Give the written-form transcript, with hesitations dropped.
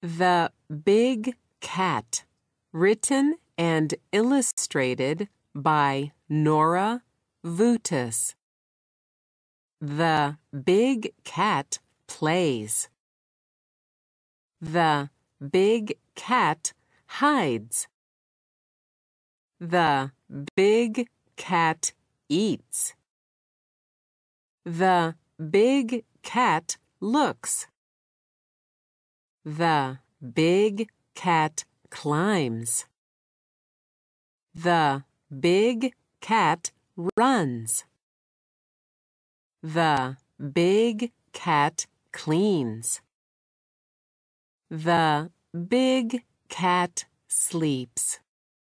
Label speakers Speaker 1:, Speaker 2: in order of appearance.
Speaker 1: The Big Cat, written and illustrated by Nora Vutis. The big cat plays. The big cat hides. The big cat eats. The big cat looks. The big cat climbs. The big cat runs. The big cat cleans. The big cat sleeps.